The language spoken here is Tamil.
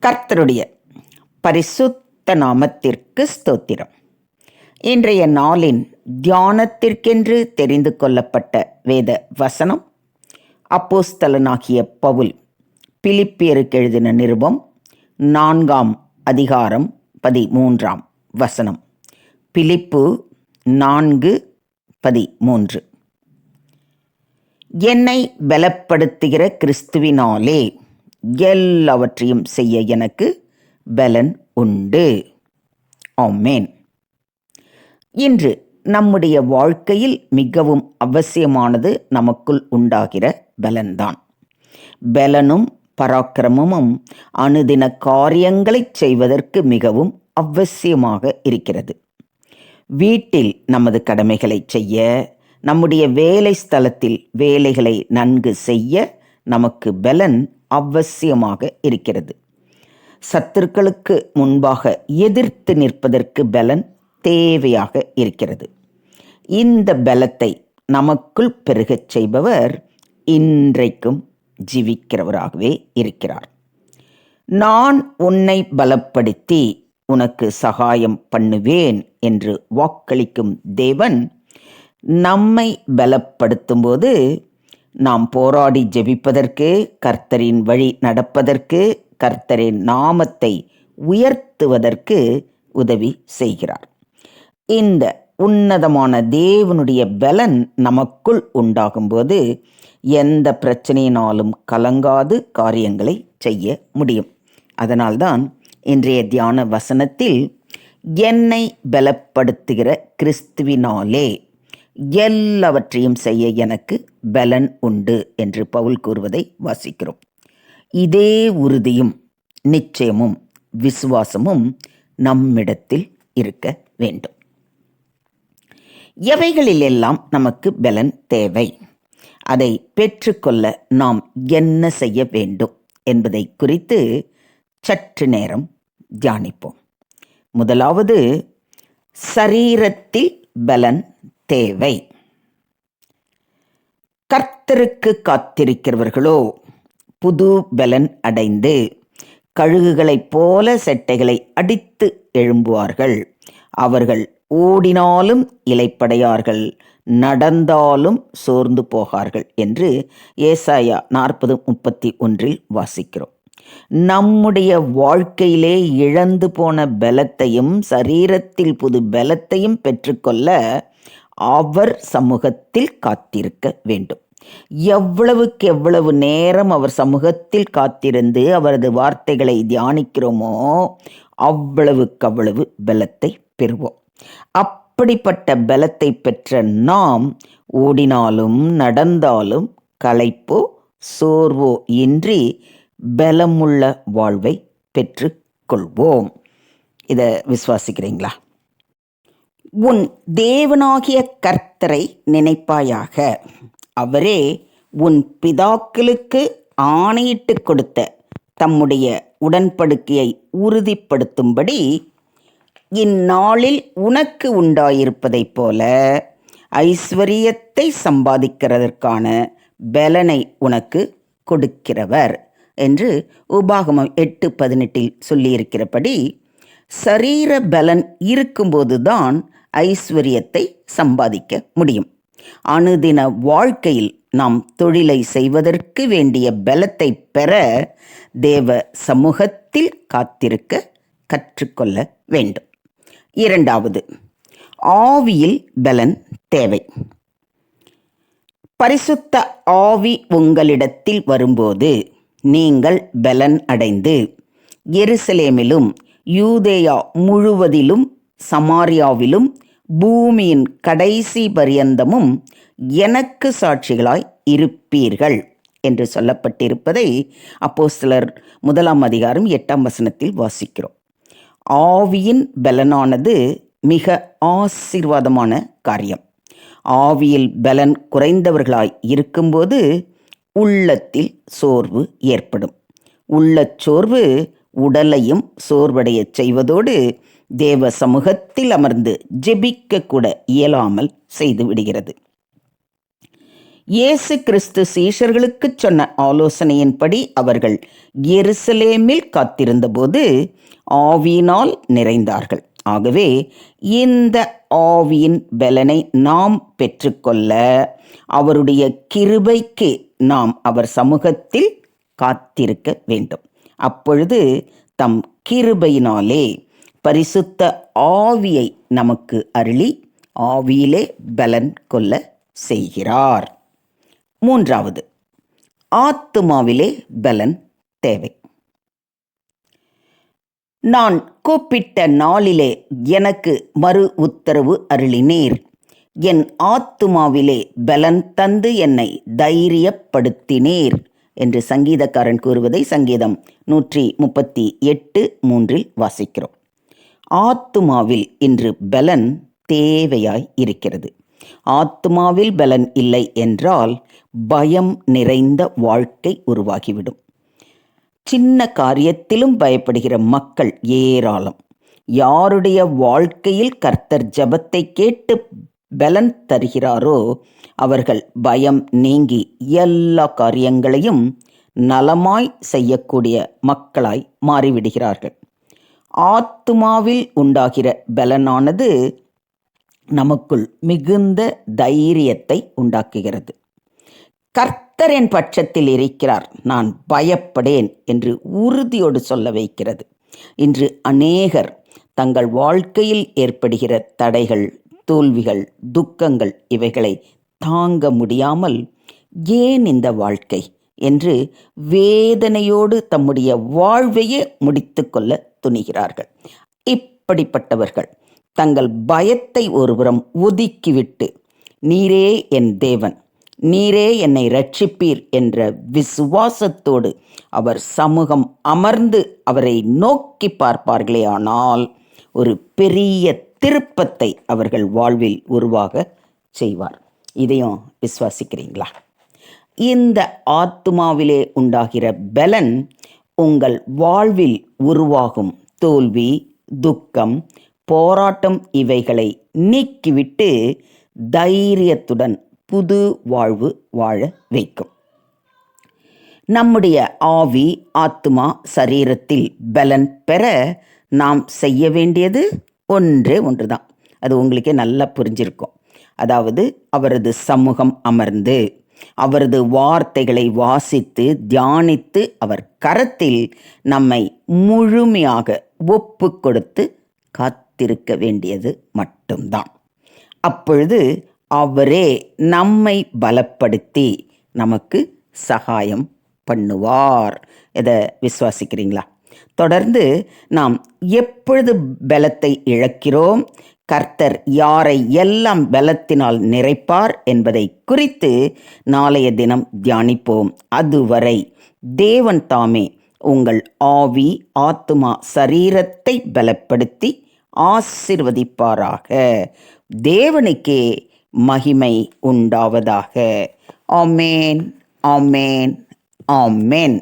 கர்த்தருடைய பரிசுத்த நாமத்திற்கு ஸ்தோத்திரம். இன்றைய நாளின் தியானத்திற்கென்று தெரிந்து கொள்ளப்பட்ட வேத வசனம் அப்போஸ்தலனாகிய பவுல் பிலிப்பியருக்கு எழுதின நிருபம் 4 அதிகாரம் 13 பிலிப்பு 4:13. என்னை பலப்படுத்துகிற கிறிஸ்துவினாலே எல்லாவற்றையும் செய்ய எனக்கு பலன் உண்டு. ஆமென். இன்று நம்முடைய வாழ்க்கையில் மிகவும் அவசியமானது நமக்குள் உண்டாகிற பலன்தான். பலனும் பராக்கிரமமும் அனுதின காரியங்களை செய்வதற்கு மிகவும் அவசியமாக இருக்கிறது. வீட்டில் நமது கடமைகளை செய்ய, நம்முடைய வேலை ஸ்தலத்தில் வேலைகளை நன்கு செய்ய நமக்கு பலன் அவசியமாக இருக்கிறது. சத்துருக்களுக்கு முன்பாக எதிர்த்து நிற்பதற்கு பலன் தேவையாக இருக்கிறது. இந்த பலத்தை நமக்குள் பெருகச் செய்பவர் இன்றைக்கும் ஜீவிக்கிறவராகவே இருக்கிறார். நான் உன்னை பலப்படுத்தி உனக்கு சகாயம் பண்ணுவேன் என்று வாக்களிக்கும் தேவன் நம்மை பலப்படுத்தும் போது நாம் போராடி ஜெபிப்பதற்கு, கர்த்தரின் வழி நடப்பதற்கு, கர்த்தரின் நாமத்தை உயர்த்துவதற்கு உதவி செய்கிறார். இந்த உன்னதமான தேவனுடைய பலன் நமக்குள் உண்டாகும்போது எந்த பிரச்சனையினாலும் கலங்காது காரியங்களை செய்ய முடியும். அதனால்தான் இன்றைய தியான வசனத்தில் என்னை பலப்படுத்துகிற கிறிஸ்துவினாலே எல்லாவற்றையும் செய்ய எனக்கு பலன் உண்டு என்று பவுல் கூறுவதை வாசிக்கிறோம். இதே உறுதியும் நிச்சயமும் விசுவாசமும் நம்மிடத்தில் இருக்க வேண்டும். எவைகளிலெல்லாம் நமக்கு பலன் தேவை, அதை பெற்றுக்கொள்ள நாம் என்ன செய்ய வேண்டும் என்பதை குறித்து சற்று நேரம் தியானிப்போம். முதலாவது, சரீரத்தில் பலன் தேவை. கர்த்தருக்கு காத்திருக்கிறவர்களோ புது பலன் அடைந்து கழுகுகளைப் போல செட்டைகளை அடித்து எழும்புவார்கள். அவர்கள் ஓடினாலும் இளைப்படையார்கள், நடந்தாலும் சோர்ந்து போகார்கள் என்று ஏசாயா 40:31 வாசிக்கிறோம். நம்முடைய வாழ்க்கையிலே இழந்து போன பலத்தையும் சரீரத்தில் புது பலத்தையும் பெற்றுக்கொள்ள அவர் சமூகத்தில் காத்திருக்க வேண்டும். எவ்வளவுக்கு எவ்வளவு நேரம் அவர் சமூகத்தில் காத்திருந்து அவரது வார்த்தைகளை தியானிக்கிறோமோ அவ்வளவுக்கு அவ்வளவு பலத்தை பெறுவோம். அப்படிப்பட்ட பலத்தை பெற்ற நாம் ஓடினாலும் நடந்தாலும் களைப்போ சோர்வோ இன்றி பலமுள்ள வாழ்வை பெற்று கொள்வோம். இதை விசுவாசிக்கிறீங்களா? உன் தேவனாகிய கர்த்தரை நினைப்பாயாக. அவரே உன் பிதாக்களுக்கு ஆணையிட்டு கொடுத்த தம்முடைய உடன்படிக்கையை உறுதிப்படுத்தும்படி இந்நாளில் உனக்கு உண்டாயிருப்பதைப் போல ஐஸ்வரியத்தை சம்பாதிக்கிறதற்கான பலனை உனக்கு கொடுக்கிறவர் என்று உபாகமம் 8:18 சொல்லியிருக்கிறபடி சரீர பலன் இருக்கும்போதுதான் ஐஸ்வரியத்தை சம்பாதிக்க முடியும். அனுதின வாழ்க்கையில் நாம் தொழிலை செய்வதற்கு வேண்டிய பலத்தை பெற தேவ சமூகத்தில் காத்திருக்க கற்றுக்கொள்ள வேண்டும். இரண்டாவது, ஆவியில் பலன் தேவை. பரிசுத்த ஆவி உங்களிடத்தில் வரும்போது நீங்கள் பலன் அடைந்து எருசலேமிலும் யூதேயா முழுவதிலும் சமாரியாவிலும் பூமியின் கடைசி பரியந்தமும் எனக்கு சாட்சிகளாய் இருப்பீர்கள் என்று சொல்லப்பட்டிருப்பதை அப்போஸ்தலர் 1:8 வாசிக்கிறோம். ஆவியின் பலனானது மிக ஆசீர்வாதமான காரியம். ஆவியில் பலன் குறைந்தவர்களாய் இருக்கும்போது உள்ளத்தில் சோர்வு ஏற்படும். உள்ளச்சோர்வு உடலையும் சோர்வடைய செய்வதோடு தேவ சமூகத்தில் அமர்ந்து ஜெபிக்க கூட இயலாமல் செய்து விடுகிறது. இயேசு கிறிஸ்து சீஷர்களுக்கு சொன்ன ஆலோசனையின்படி அவர்கள் எருசலேமில் காத்திருந்தபோது ஆவியினால் நிறைந்தார்கள். ஆகவே இந்த ஆவியின் பலனை நாம் பெற்றுக்கொள்ள அவருடைய கிருபைக்கு நாம் அவர் சமூகத்தில் காத்திருக்க வேண்டும். அப்பொழுது தம் கிருபையினாலே பரிசுத்த ஆவியை நமக்கு அருளி ஆவியிலே பலன் கொள்ள செய்கிறார். மூன்றாவது, ஆத்துமாவிலே பலன் தேவை. நான் கூப்பிட்ட நாளிலே எனக்கு மறு உத்தரவு அருளினீர். என் ஆத்துமாவிலே பலன் தந்து என்னை தைரியப்படுத்தினீர் என்று சங்கீதக்காரன் கூறுவதை சங்கீதம் 138:3 வாசிக்கிறோம். ஆத்துமாவில் இன்று பலன் தேவையாய் இருக்கிறது. ஆத்துமாவில் பலன் இல்லை என்றால் பயம் நிறைந்த வாழ்க்கை உருவாகிவிடும். சின்ன காரியத்திலும் பயப்படுகிற மக்கள் ஏராளம். யாருடைய வாழ்க்கையில் கர்த்தர் ஜெபத்தை கேட்டு பலன் தருகிறாரோ அவர்கள் பயம் நீங்கி எல்லா காரியங்களையும் நலமாய் செய்யக்கூடிய மக்களாய் மாறிவிடுகிறார்கள். ஆத்துமாவில் உண்டாகிற பலனானது நமக்குள் மிகுந்த தைரியத்தை உண்டாக்குகிறது. கர்த்தர் என் பட்சத்தில் இருக்கிறார், நான் பயப்படேன் என்று உறுதியோடு சொல்ல வைக்கிறது. இன்று அநேகர் தங்கள் வாழ்க்கையில் ஏற்படுகிற தடைகள், தோல்விகள், துக்கங்கள் இவைகளை தாங்க முடியாமல் ஏன் இந்த வாழ்க்கை என்று வேதனையோடு தம்முடைய வாழ்வையே முடித்து கொள்ள துணிகிறார்கள். இப்படிப்பட்டவர்கள் தங்கள் பயத்தை ஒருபுறம் ஒதுக்கிவிட்டு, நீரே என் தேவன், நீரே என்னை இரட்சிப்பீர் என்ற விசுவாசத்தோடு அவர் சமூகம் அமர்ந்து அவரை நோக்கி பார்ப்பார்களே ஆனால் ஒரு பெரிய திருப்பத்தை அவர்கள் வாழ்வில் உருவாக செய்வார். இதையும் விசுவாசிக்கிறீங்களா? இந்த ஆத்துமாவிலே உண்டாகிற பலன் உங்கள் வாழ்வில் உருவாகும் தோல்வி, துக்கம், போராட்டம் இவைகளை நீக்கிவிட்டு தைரியத்துடன் புது வாழ்வு வாழ வைக்கும். நம்முடைய ஆவி, ஆத்துமா, சரீரத்தில் பலன் பெற நாம் செய்ய வேண்டியது ஒன்றே ஒன்றுதான். அது உங்களுக்கே நல்லா புரிஞ்சிருக்கும். அதாவது அவரது சமூகம் அமர்ந்து அவரது வார்த்தைகளை வாசித்து தியானித்து அவர் கரத்தில் நம்மை முழுமையாக ஒப்பு கொடுத்து காத்திருக்க வேண்டியது மட்டும்தான். அப்பொழுது அவரே நம்மை பலப்படுத்தி நமக்கு சகாயம் பண்ணுவார். இதை விசுவாசிக்கிறீங்களா? தொடர்ந்து நாம் எப்பொழுது பலத்தை இழக்கிறோம், கர்த்தர் யாரை எல்லாம் பலத்தினால் நிறைப்பார் என்பதை குறித்து நாளைய தினம் தியானிப்போம். அதுவரை தேவன் தாமே உங்கள் ஆவி, ஆத்துமா, சரீரத்தை பலப்படுத்தி ஆசீர்வதிப்பாராக. தேவனுக்கே மகிமை உண்டாவதாக. ஆமேன், ஆமேன், ஆமேன்.